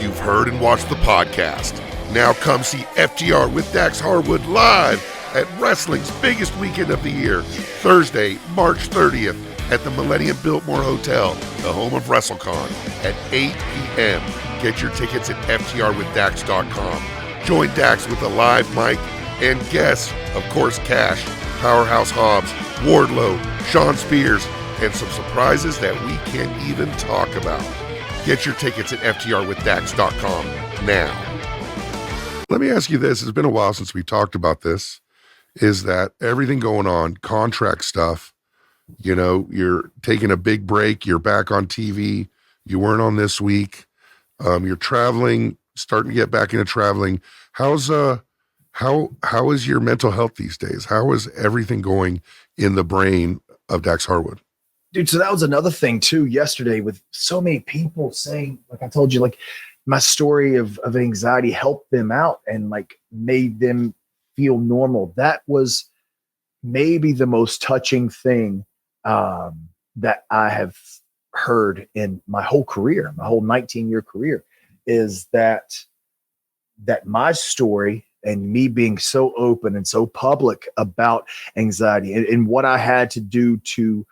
You've heard and watched the podcast. Now come see FTR with Dax Harwood live at wrestling's biggest weekend of the year, Thursday, March 30th at the Millennium Biltmore Hotel, the home of WrestleCon, at 8 p.m. Get your tickets at FTRwithDax.com. Join Dax with a live mic and guests, of course, Cash, Powerhouse Hobbs, Wardlow, Sean Spears, and some surprises that we can't even talk about. Get your tickets at FTRwithDax.com now. Let me ask you this. It's been a while since we talked about this. Is that everything going on, contract stuff, you know, you're taking a big break, you're back on TV, you weren't on this week, you're traveling, starting to get back into traveling. How is your mental health these days? How is everything going in the brain of Dax Harwood? Dude, so that was another thing too yesterday with so many people saying, like I told you, like my story of anxiety helped them out and like made them feel normal. That was maybe the most touching thing that I have heard in my whole career, my whole 19-year career, is that my story and me being so open and so public about anxiety and what I had to do to,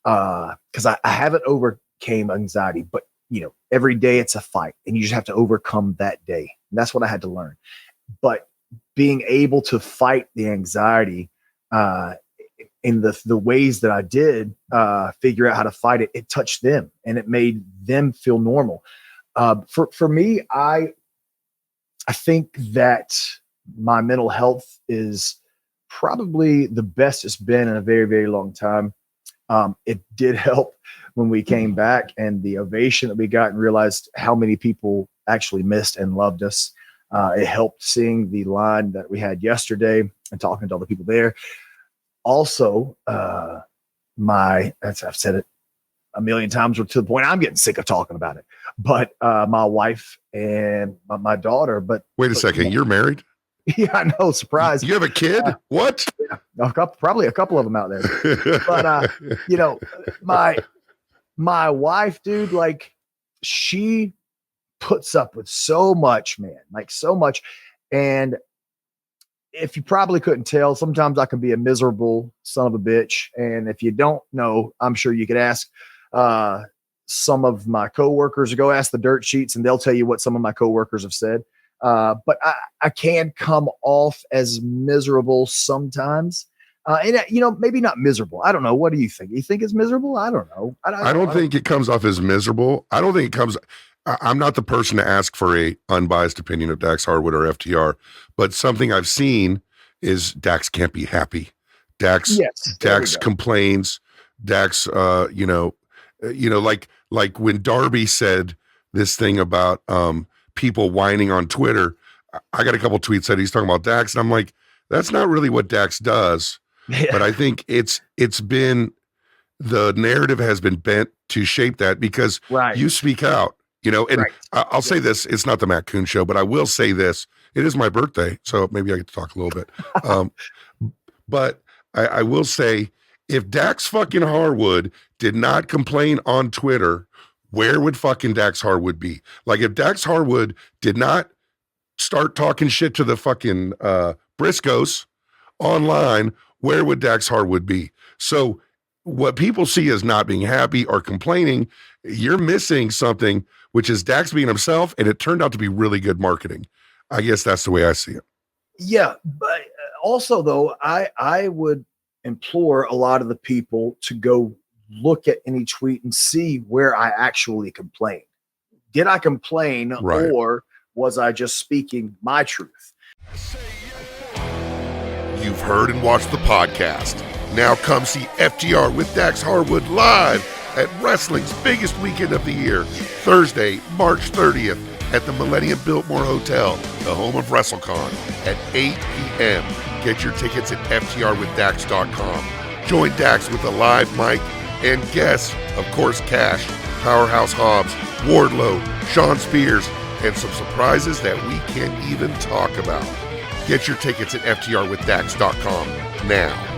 because I haven't overcame anxiety, but you know, every day it's a fight and you just have to overcome that day. And that's what I had to learn. But being able to fight the anxiety in the ways that I did, figure out how to fight it, it touched them and it made them feel normal. For me, I think that my mental health is probably the best it's been in a very, very long time. It did help when we came back and the ovation that we got and realized how many people actually missed and loved us. It helped seeing the line that we had yesterday and talking to all the people there. Also, I've said it a million times to the point I'm getting sick of talking about it, but my wife and my daughter, wait a second, you're married? Yeah, I know. Surprise. You have a kid? What? Yeah, probably a couple of them out there. But, you know, my wife, dude, like she puts up with so much, man, like so much. And if you probably couldn't tell, sometimes I can be a miserable son of a bitch. And if you don't know, I'm sure you could ask some of my coworkers or go ask the dirt sheets and they'll tell you what some of my coworkers have said. But I can come off as miserable sometimes. And, you know, maybe not miserable. I don't know. What do you think? You think it's miserable? I don't know. I don't think it comes off as miserable. I don't think it comes. I'm not the person to ask for a unbiased opinion of Dax Harwood or FTR, but something I've seen is Dax can't be happy. Dax complains. Dax, like when Darby said this thing about people whining on Twitter, I got a couple tweets that he's talking about Dax, and I'm like, that's not really what Dax does. Yeah. But I think it's been, the narrative has been bent to shape that because you speak out, you know, and I'll say this, it's not the Matt Coon show, but I will say this, it is my birthday, so maybe I get to talk a little bit. But I will say, if Dax fucking Harwood did not complain on Twitter, where would fucking Dax Harwood be? Like if Dax Harwood did not start talking shit to the fucking Briscoes online, where would Dax Harwood be? So what people see as not being happy or complaining, you're missing something, which is Dax being himself, and it turned out to be really good marketing. I guess that's the way I see it. Yeah, but also though, I would implore a lot of the people to go look at any tweet and see where I actually complained. Did I complain or was I just speaking my truth? You've heard and watched the podcast. Now come see FTR with Dax Harwood live at wrestling's biggest weekend of the year, Thursday, March 30th at the Millennium Biltmore Hotel, the home of WrestleCon, at 8 p.m. Get your tickets at FTRwithDax.com. Join Dax with a live mic and guests, of course, Cash, Powerhouse Hobbs, Wardlow, Sean Spears, and some surprises that we can't even talk about. Get your tickets at FTRwithDax.com now.